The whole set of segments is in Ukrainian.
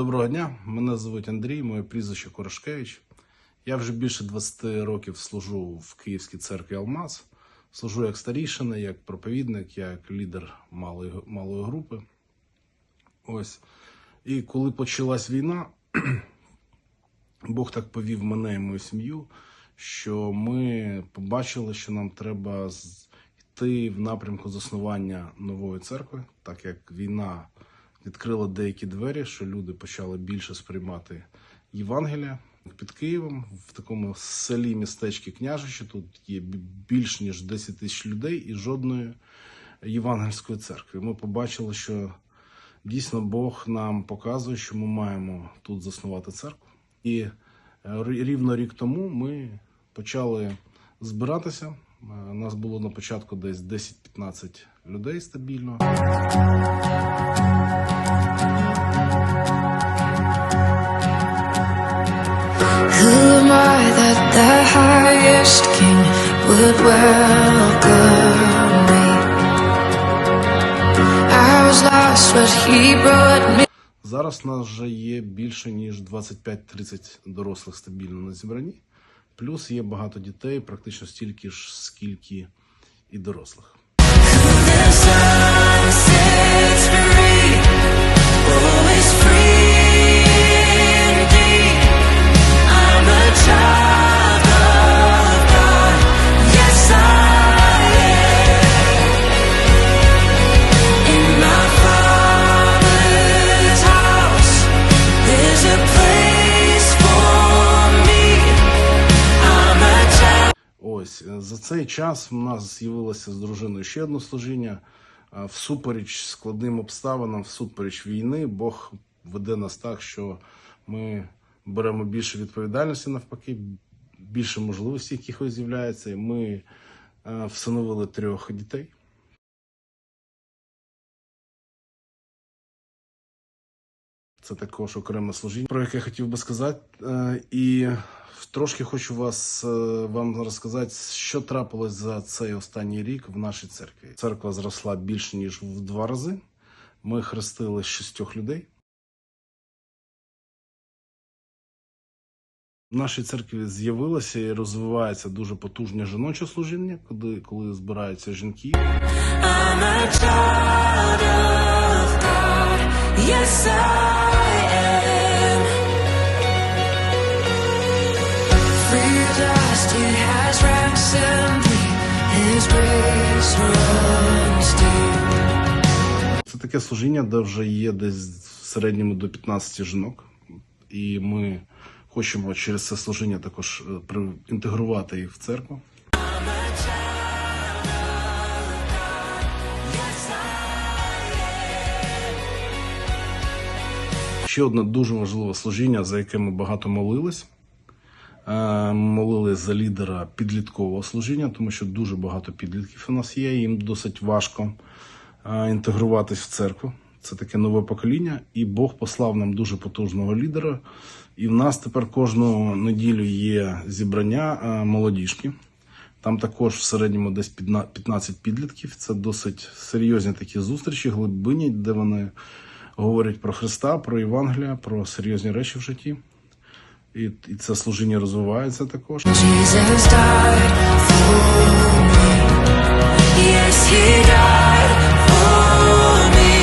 Доброго дня, мене звуть Андрій, моє прізвище Корошкевич. Я вже більше 20 років служу в Київській церкві Алмаз. Служу як старішина, як проповідник, як лідер малої групи. Ось. І коли почалась війна, Бог так повів мене і мою сім'ю, що ми побачили, що нам треба йти в напрямку заснування нової церкви, так як війна відкрила деякі двері, що люди почали більше сприймати Євангелія. Під Києвом, в такому селі, містечці Княжичі, тут є більш ніж 10 тисяч людей і жодної євангельської церкви. Ми побачили, що дійсно Бог нам показує, що ми маємо тут заснувати церкву. І рівно рік тому ми почали збиратися. Нас було на початку десь 10-15 людей стабільно. Who am I that the highest king would welcome me? I was lost, but he brought me. Зараз нас вже є більше ніж 25-30 дорослих стабільно на зібранні. Плюс є багато дітей, практично стільки ж, скільки і дорослих. Ось, за цей час у нас з'явилося з дружиною ще одне служіння. Всупереч складним обставинам, всупереч війни, Бог веде нас так, що ми беремо більше відповідальності навпаки, більше можливостей якихось з'являється. Ми всиновили 3 дітей. Це також окреме служіння, про яке хотів би сказати. І трошки хочу вам розказати, що трапилось за цей останній рік в нашій церкві. Церква зросла більше, ніж в 2 рази. Ми хрестили 6 людей. В нашій церкві з'явилося і розвивається дуже потужне жіноче служіння, коли збираються жінки. I'm a child of God. Yes, I am. Free at last, He has ransomed me. His grace runs deep. Це таке служіння, де вже є десь в середньому до 15 жінок. І ми хочемо через це служіння також інтегрувати їх в церкву. Ще одне дуже важливе служіння, за яке ми багато молились. Молились за лідера підліткового служіння, тому що дуже багато підлітків у нас є, їм досить важко інтегруватись в церкву. Це таке нове покоління, і Бог послав нам дуже потужного лідера. І в нас тепер кожну неділю є зібрання молодіжки. Там також в середньому десь 15 підлітків. Це досить серйозні такі зустрічі, глибинні, де вони говорять про Христа, про Євангелія, про серйозні речі в житті. І це служіння розвивається також. Jesus died for me. Yes, He died for me.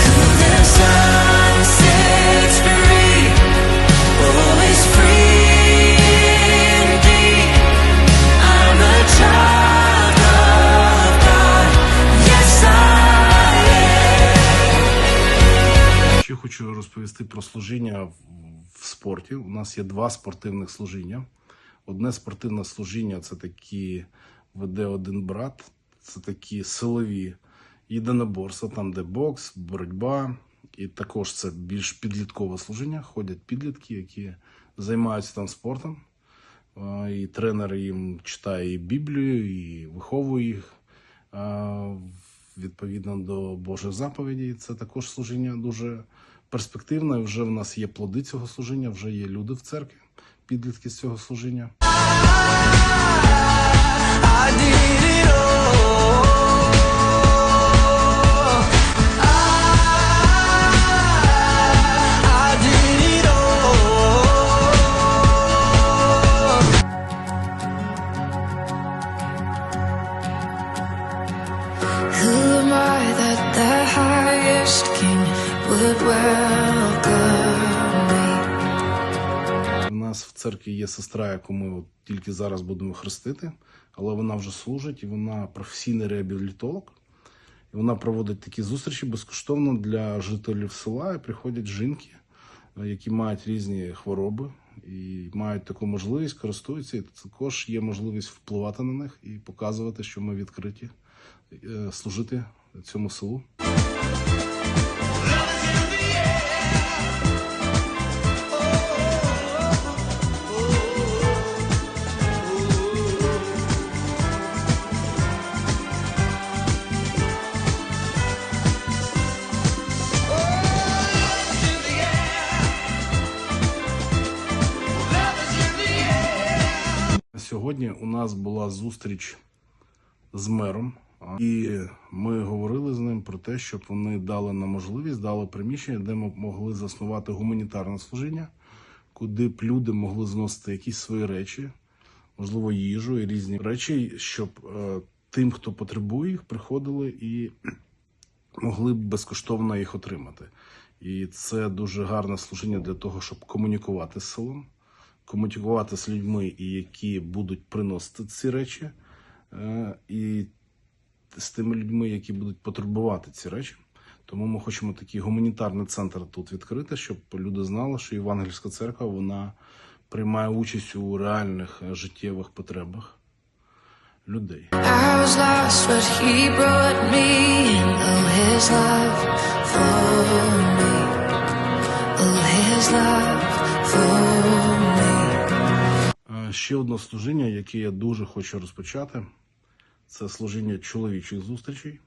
Who the Son sets free, always free indeed. I'm a child of God. Yes, I am. Ще хочу розповісти про служіння в спорті. У нас є 2 спортивних служіння. Одне спортивне служіння – це такі веде один брат, це такі силові єдиноборства, там де бокс, боротьба. І також це більш підліткове служіння. Ходять підлітки, які займаються там спортом. І тренер їм читає і Біблію, і виховує їх відповідно до Божих заповідей. Це також служіння дуже перспективне. Вже в нас є плоди цього служіння, вже є люди в церкві, підлітки з цього служіння. I did it all. У нас в церкві є сестра, яку ми от тільки зараз будемо хрестити, але вона вже служить, і вона професійний реабілітолог. І вона проводить такі зустрічі безкоштовно для жителів села. І приходять жінки, які мають різні хвороби і мають таку можливість, користуються. І також є можливість впливати на них і показувати, що ми відкриті служити цьому селу. Сьогодні у нас була зустріч з мером, і ми говорили з ним про те, щоб вони дали нам можливість, дали приміщення, де ми могли заснувати гуманітарне служіння, куди б люди могли зносити якісь свої речі, можливо, їжу і різні речі, щоб тим, хто потребує їх, приходили і могли б безкоштовно їх отримати. І це дуже гарне служіння для того, щоб комунікувати з селом, комунікувати з людьми, які будуть приносити ці речі, і з тими людьми, які будуть потребувати ці речі. Тому ми хочемо такий гуманітарний центр тут відкрити, щоб люди знали, що Євангельська церква, вона приймає участь у реальних життєвих потребах людей. I was lost, but he brought me in. Oh, his love for me. Oh, his love for me. Ще одне служіння, яке я дуже хочу розпочати, це служіння чоловічих зустрічей.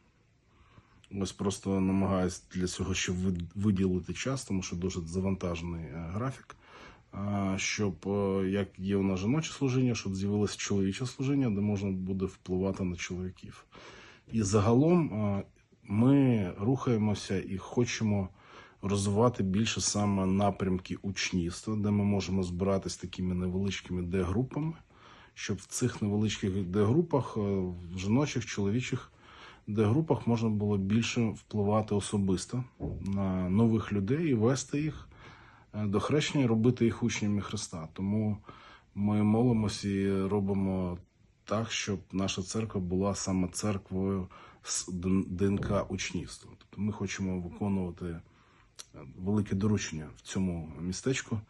Ось просто намагаюся для цього ще виділити час, тому що дуже завантажений графік. Щоб, як є у нас жіноче служіння, щоб з'явилося чоловіче служіння, де можна буде впливати на чоловіків. І загалом ми рухаємося і хочемо розвивати більше саме напрямки учнівства, де ми можемо збиратись такими невеличкими Д-групами, щоб в цих невеличких Д-групах, в жіночих, чоловічих Д-групах можна було більше впливати особисто на нових людей і вести їх до хрещення і робити їх учнями Христа. Тому ми молимося і робимо так, щоб наша церква була саме церквою з ДНК учнівства. Тобто ми хочемо виконувати велике доручення в цьому містечку.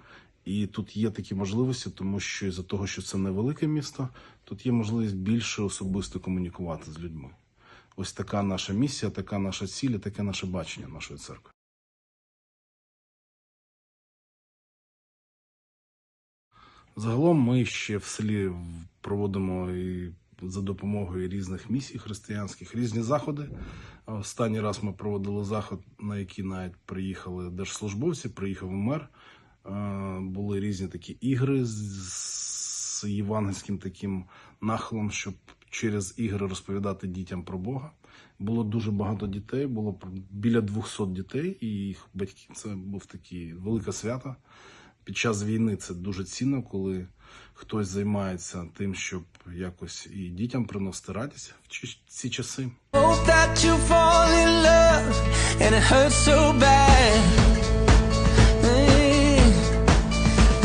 І тут є такі можливості, тому що із-за того, що це невелике місто, тут є можливість більше особисто комунікувати з людьми. Ось така наша місія, така наша ціль, таке наше бачення нашої церкви. Загалом ми ще в селі проводимо і за допомогою різних місій християнських різні заходи. Останній раз ми проводили заход, на який навіть приїхали держслужбовці, приїхав мер. Були різні такі ігри з євангельським таким нахилом, щоб через ігри розповідати дітям про Бога. Було дуже багато дітей, було біля 200 дітей і їх батьків. Це був таке велике свято. Під час війни це дуже цінно, коли хтось займається тим, щоб якось і дітям приносити радість в ці часи. Hope that you fall in love and it hurts so bad.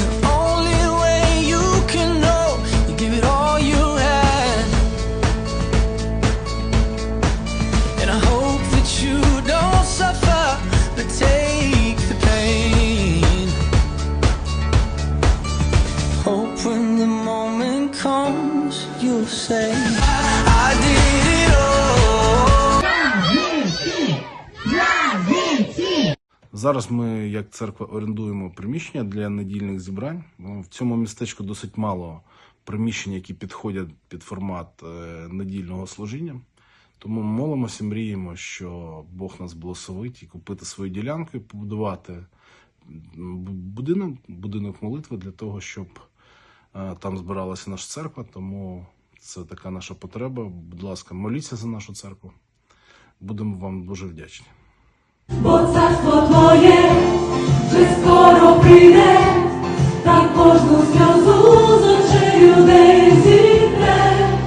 The only way you can know, you give it all you had. And I hope that you don't suffer, but take the pain. Hope when the moment comes, you'll say, I did it all. Зараз ми, як церква, орендуємо приміщення для недільних зібрань. В цьому містечку досить мало приміщень, які підходять під формат недільного служіння. Тому молимося, мріємо, що Бог нас благословить і купити свою ділянку і побудувати будинок молитви для того, щоб там збиралася наша церква. Тому це така наша потреба. Будь ласка, моліться за нашу церкву. Будемо вам дуже вдячні. Бо царство Твоє вже скоро прийде, та кожну сльозу з очей людей зітре.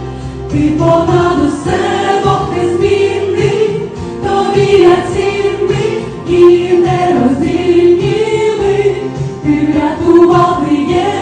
Ти понад усе Бог незмінний, тобі я цінний і не розділний. святкувати є